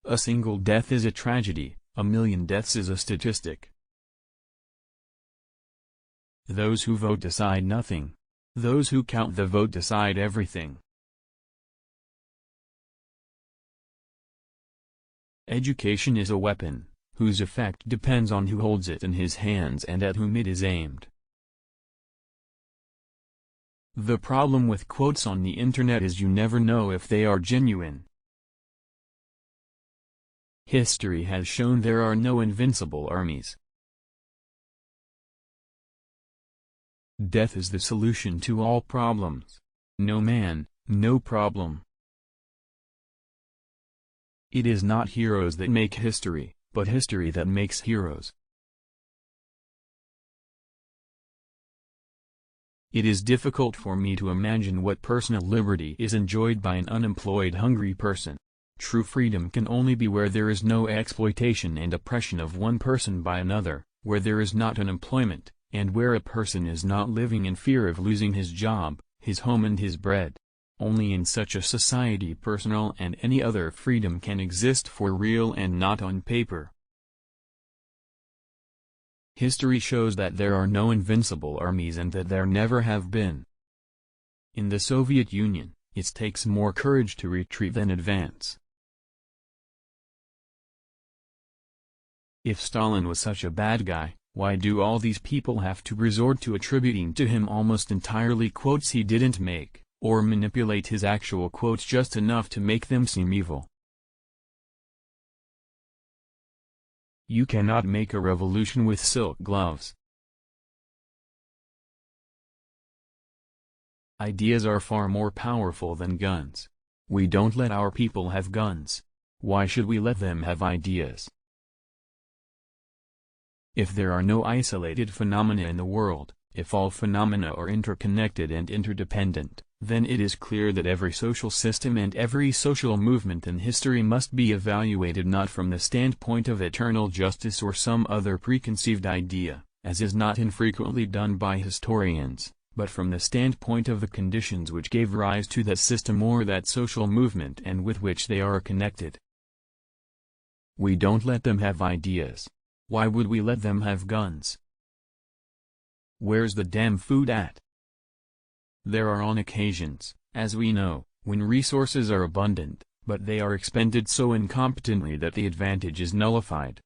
A single death is a tragedy, a million deaths is a statistic. Those who vote decide nothing. Those who count the vote decide everything. Education is a weapon, whose effect depends on who holds it in his hands and at whom it is aimed. The problem with quotes on the internet is you never know if they are genuine. History has shown there are no invincible armies. Death is the solution to all problems. No man, no problem. It is not heroes that make history, but history that makes heroes. It is difficult for me to imagine what personal liberty is enjoyed by an unemployed, hungry person. True freedom can only be where there is no exploitation and oppression of one person by another, where there is not unemployment, and where a person is not living in fear of losing his job, his home and his bread. Only in such a society personal and any other freedom can exist for real and not on paper. History shows that there are no invincible armies and that there never have been. In the Soviet Union, it takes more courage to retreat than advance. If Stalin was such a bad guy, why do all these people have to resort to attributing to him almost entirely quotes he didn't make, or manipulate his actual quotes just enough to make them seem evil? You cannot make a revolution with silk gloves. Ideas are far more powerful than guns. We don't let our people have guns. Why should we let them have ideas? If there are no isolated phenomena in the world, if all phenomena are interconnected and interdependent, then it is clear that every social system and every social movement in history must be evaluated not from the standpoint of eternal justice or some other preconceived idea, as is not infrequently done by historians, but from the standpoint of the conditions which gave rise to that system or that social movement and with which they are connected. We don't let them have ideas. Why would we let them have guns? Where's the damn food at? There are on occasions, as we know, when resources are abundant, but they are expended so incompetently that the advantage is nullified.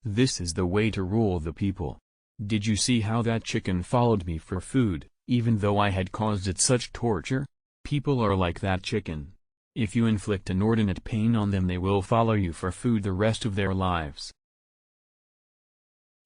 This is the way to rule the people. Did you see how that chicken followed me for food, even though I had caused it such torture? People are like that chicken. If you inflict inordinate pain on them, they will follow you for food the rest of their lives.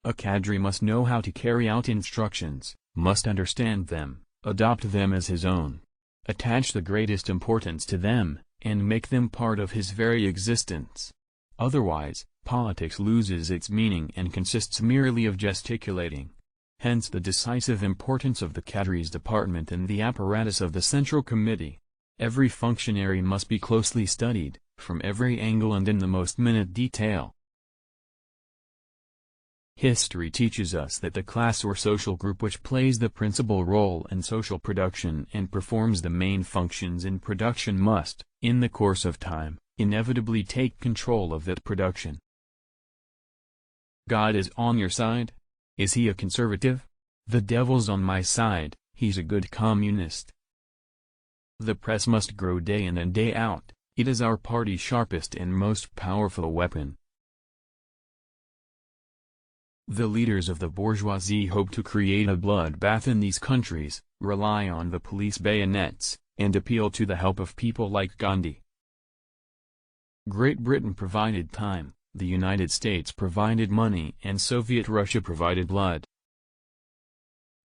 A cadre must know how to carry out instructions, must understand them, adopt them as his own, attach the greatest importance to them, and make them part of his very existence. Otherwise, politics loses its meaning and consists merely of gesticulating. Hence the decisive importance of the cadres department and the apparatus of the Central Committee. Every functionary must be closely studied, from every angle and in the most minute detail. History teaches us that the class or social group which plays the principal role in social production and performs the main functions in production must, in the course of time, inevitably take control of that production. God is on your side? Is he a conservative? The devil's on my side, he's a good communist. The press must grow day in and day out, it is our party's sharpest and most powerful weapon. The leaders of the bourgeoisie hope to create a bloodbath in these countries, rely on the police bayonets, and appeal to the help of people like Gandhi. Great Britain provided time, the United States provided money, and Soviet Russia provided blood.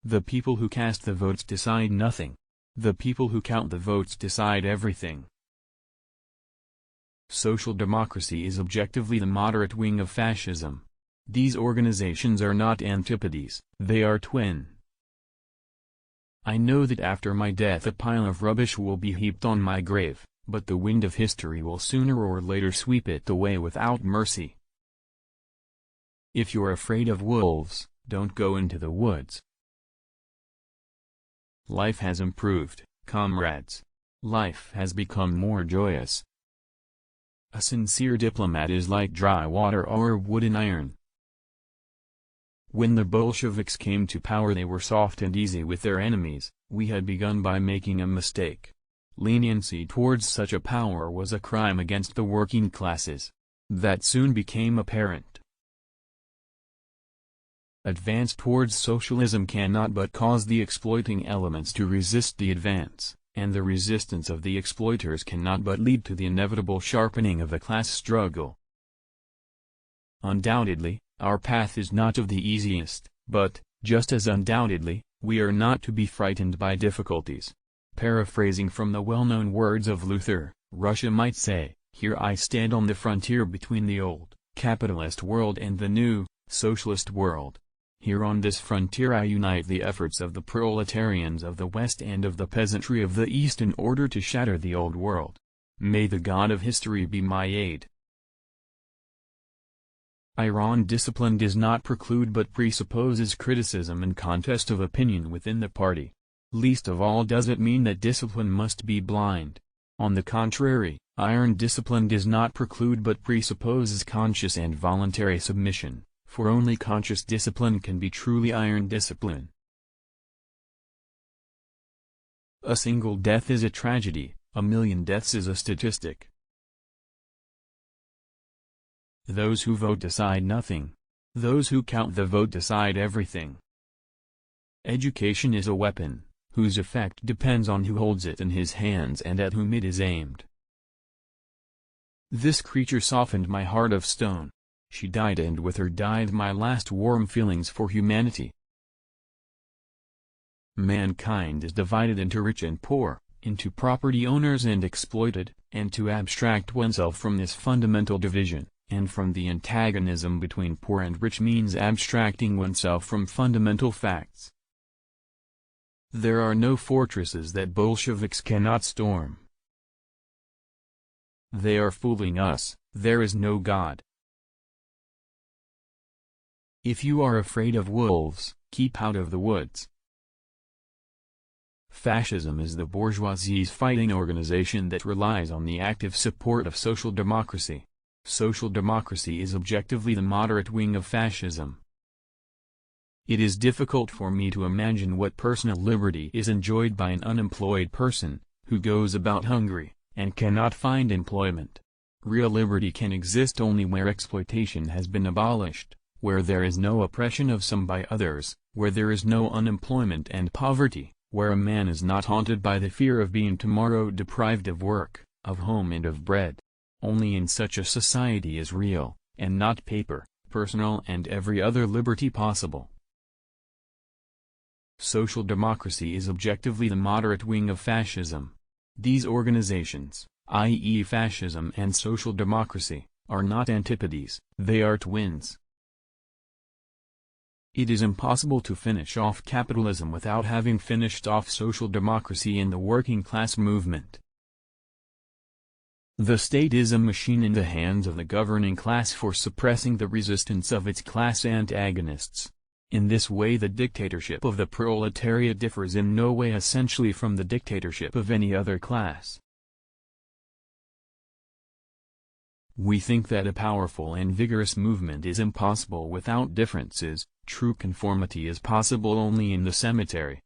The people who cast the votes decide nothing. The people who count the votes decide everything. Social democracy is objectively the moderate wing of fascism. These organizations are not antipodes, they are twin. I know that after my death a pile of rubbish will be heaped on my grave, but the wind of history will sooner or later sweep it away without mercy. If you're afraid of wolves, don't go into the woods. Life has improved, comrades. Life has become more joyous. A sincere diplomat is like dry water or wood in iron. When the Bolsheviks came to power, they were soft and easy with their enemies. We had begun by making a mistake. Leniency towards such a power was a crime against the working classes. That soon became apparent. Advance towards socialism cannot but cause the exploiting elements to resist the advance, and the resistance of the exploiters cannot but lead to the inevitable sharpening of the class struggle. Undoubtedly, our path is not of the easiest, but, just as undoubtedly, we are not to be frightened by difficulties. Paraphrasing from the well-known words of Luther, Russia might say, "Here I stand on the frontier between the old, capitalist world and the new, socialist world. Here on this frontier I unite the efforts of the proletarians of the West and of the peasantry of the East in order to shatter the old world. May the God of history be my aid." Iron discipline does not preclude but presupposes criticism and contest of opinion within the party. Least of all does it mean that discipline must be blind. On the contrary, iron discipline does not preclude but presupposes conscious and voluntary submission, for only conscious discipline can be truly iron discipline. A single death is a tragedy, a million deaths is a statistic. Those who vote decide nothing. Those who count the vote decide everything. Education is a weapon, whose effect depends on who holds it in his hands and at whom it is aimed. This creature softened my heart of stone. She died, and with her died my last warm feelings for humanity. Mankind is divided into rich and poor, into property owners and exploited, and to abstract oneself from this fundamental division, and from the antagonism between poor and rich, means abstracting oneself from fundamental facts. There are no fortresses that Bolsheviks cannot storm. They are fooling us. There is no God. If you are afraid of wolves, keep out of the woods. Fascism is the bourgeoisie's fighting organization that relies on the active support of social democracy. Social democracy is objectively the moderate wing of fascism. It is difficult for me to imagine what personal liberty is enjoyed by an unemployed person, who goes about hungry, and cannot find employment. Real liberty can exist only where exploitation has been abolished, where there is no oppression of some by others, where there is no unemployment and poverty, where a man is not haunted by the fear of being tomorrow deprived of work, of home and of bread. Only in such a society is real, and not paper, personal and every other liberty possible. Social democracy is objectively the moderate wing of fascism. These organizations, i.e. fascism and social democracy, are not antipodes, they are twins. It is impossible to finish off capitalism without having finished off social democracy in the working class movement. The state is a machine in the hands of the governing class for suppressing the resistance of its class antagonists. In this way the dictatorship of the proletariat differs in no way essentially from the dictatorship of any other class. We think that a powerful and vigorous movement is impossible without differences. True conformity is possible only in the cemetery.